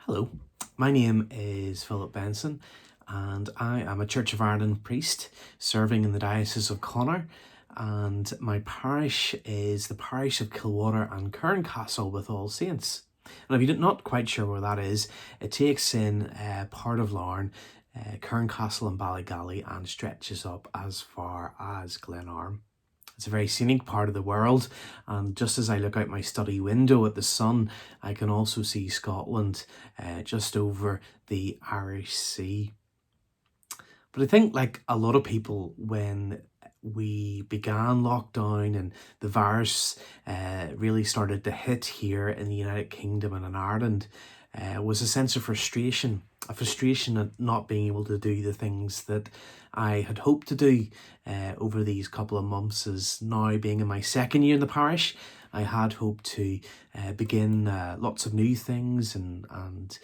Hello, my name is Philip Benson and I am a Church of Ireland priest serving in the Diocese of Connor, and my parish is the parish of Kilwater and Castle with All Saints. And if you're not quite sure where that is, it takes in part of Larne, Castle and Ballygally, and stretches up as far as Glenarm. It's a very scenic part of the world, and just as I look out my study window at the sun, I can also see Scotland just over the Irish Sea. But I think, like a lot of people, when we began lockdown and the virus really started to hit here in the United Kingdom and in Ireland, was a sense of frustration, a frustration at not being able to do the things that I had hoped to do over these couple of months. As now being in my second year in the parish, I had hoped to begin lots of new things and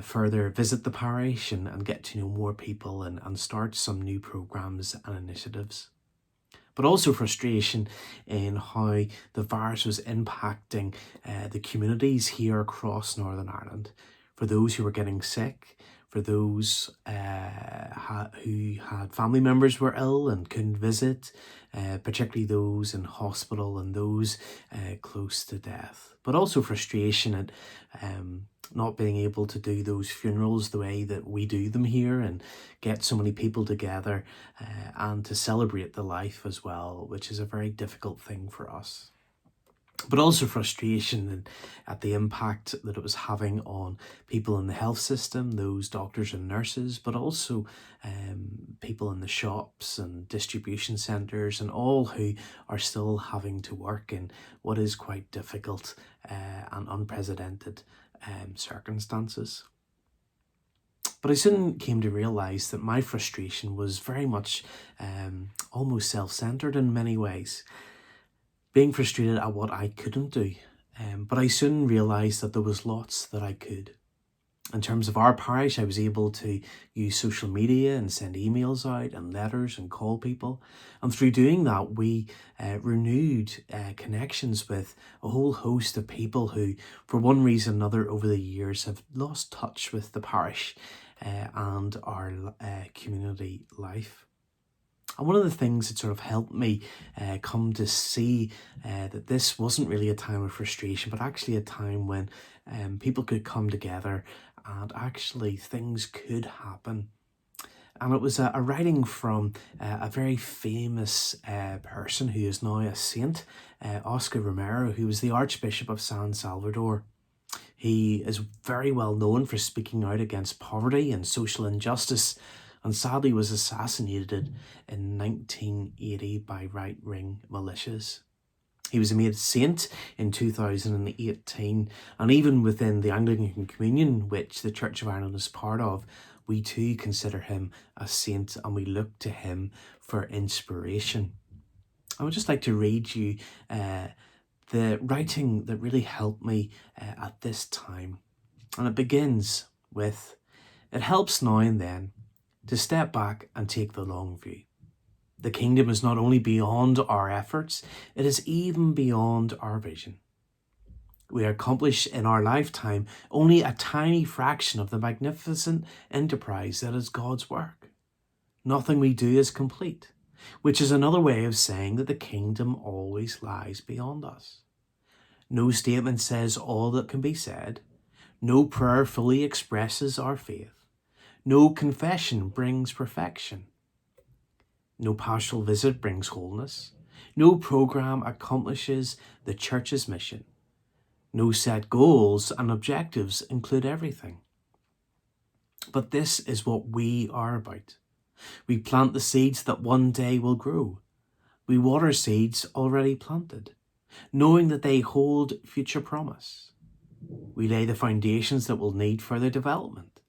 further visit the parish and get to know more people and start some new programmes and initiatives. But also frustration in how the virus was impacting the communities here across Northern Ireland. For those who were getting sick, for those who had family members who were ill and couldn't visit, particularly those in hospital and those close to death. But also frustration at not being able to do those funerals the way that we do them here and get so many people together and to celebrate the life as well, which is a very difficult thing for us. But also frustration at the impact that it was having on people in the health system, those doctors and nurses, but also people in the shops and distribution centres, and all who are still having to work in what is quite difficult and unprecedented circumstances. But I soon came to realise that my frustration was very much almost self-centred in many ways, being frustrated at what I couldn't do. But I soon realised that there was lots that I could. In terms of our parish, I was able to use social media and send emails out and letters and call people. And through doing that, we renewed connections with a whole host of people who, for one reason or another over the years, have lost touch with the parish and our community life. And one of the things that sort of helped me come to see that this wasn't really a time of frustration, but actually a time when people could come together and actually things could happen. And it was a writing from a very famous person who is now a saint, Oscar Romero, who was the Archbishop of San Salvador. He is very well known for speaking out against poverty and social injustice, and sadly was assassinated in 1980 by right-wing militias. He was made saint in 2018, and even within the Anglican Communion, which the Church of Ireland is part of, we too consider him a saint and we look to him for inspiration. I would just like to read you the writing that really helped me at this time. And it begins with, "It helps now and then to step back and take the long view. The kingdom is not only beyond our efforts, it is even beyond our vision. We accomplish in our lifetime only a tiny fraction of the magnificent enterprise that is God's work. Nothing we do is complete, which is another way of saying that the kingdom always lies beyond us. No statement says all that can be said. No prayer fully expresses our faith. No confession brings perfection. No pastoral visit brings wholeness. No program accomplishes the church's mission. No set goals and objectives include everything. But this is what we are about. We plant the seeds that one day will grow. We water seeds already planted, knowing that they hold future promise. We lay the foundations that will need further development.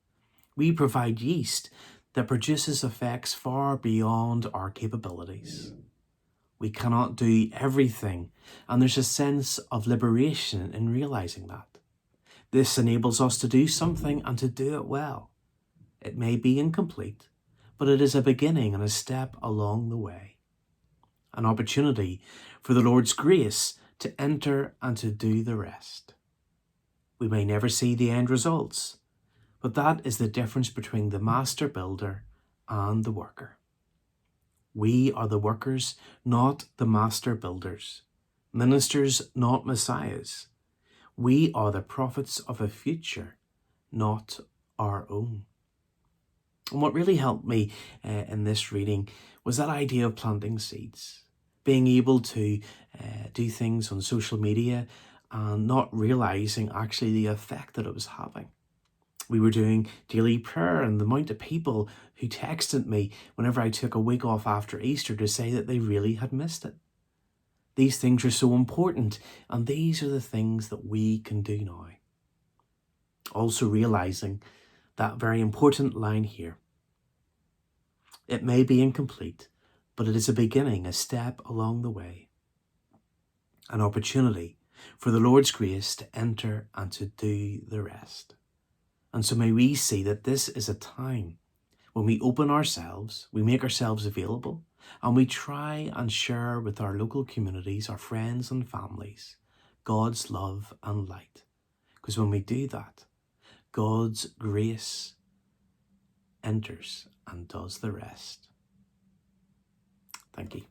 We provide yeast that produces effects far beyond our capabilities. We cannot do everything, and there's a sense of liberation in realizing that. This enables us to do something and to do it well. It may be incomplete, but it is a beginning and a step along the way. An opportunity for the Lord's grace to enter and to do the rest. We may never see the end results, But that is the difference between the master builder and the worker. We are the workers, not the master builders. Ministers, not messiahs. We are the prophets of a future, not our own. And what really helped me in this reading was that idea of planting seeds, being able to do things on social media and not realizing actually the effect that it was having. We were doing daily prayer, and the amount of people who texted me whenever I took a week off after Easter to say that they really had missed it. These things are so important, and these are the things that we can do now. Also realizing that very important line here. It may be incomplete, but it is a beginning, a step along the way. An opportunity for the Lord's grace to enter and to do the rest. And so may we see that this is a time when we open ourselves, we make ourselves available, and we try and share with our local communities, our friends and families, God's love and light. Because when we do that, God's grace enters and does the rest. Thank you.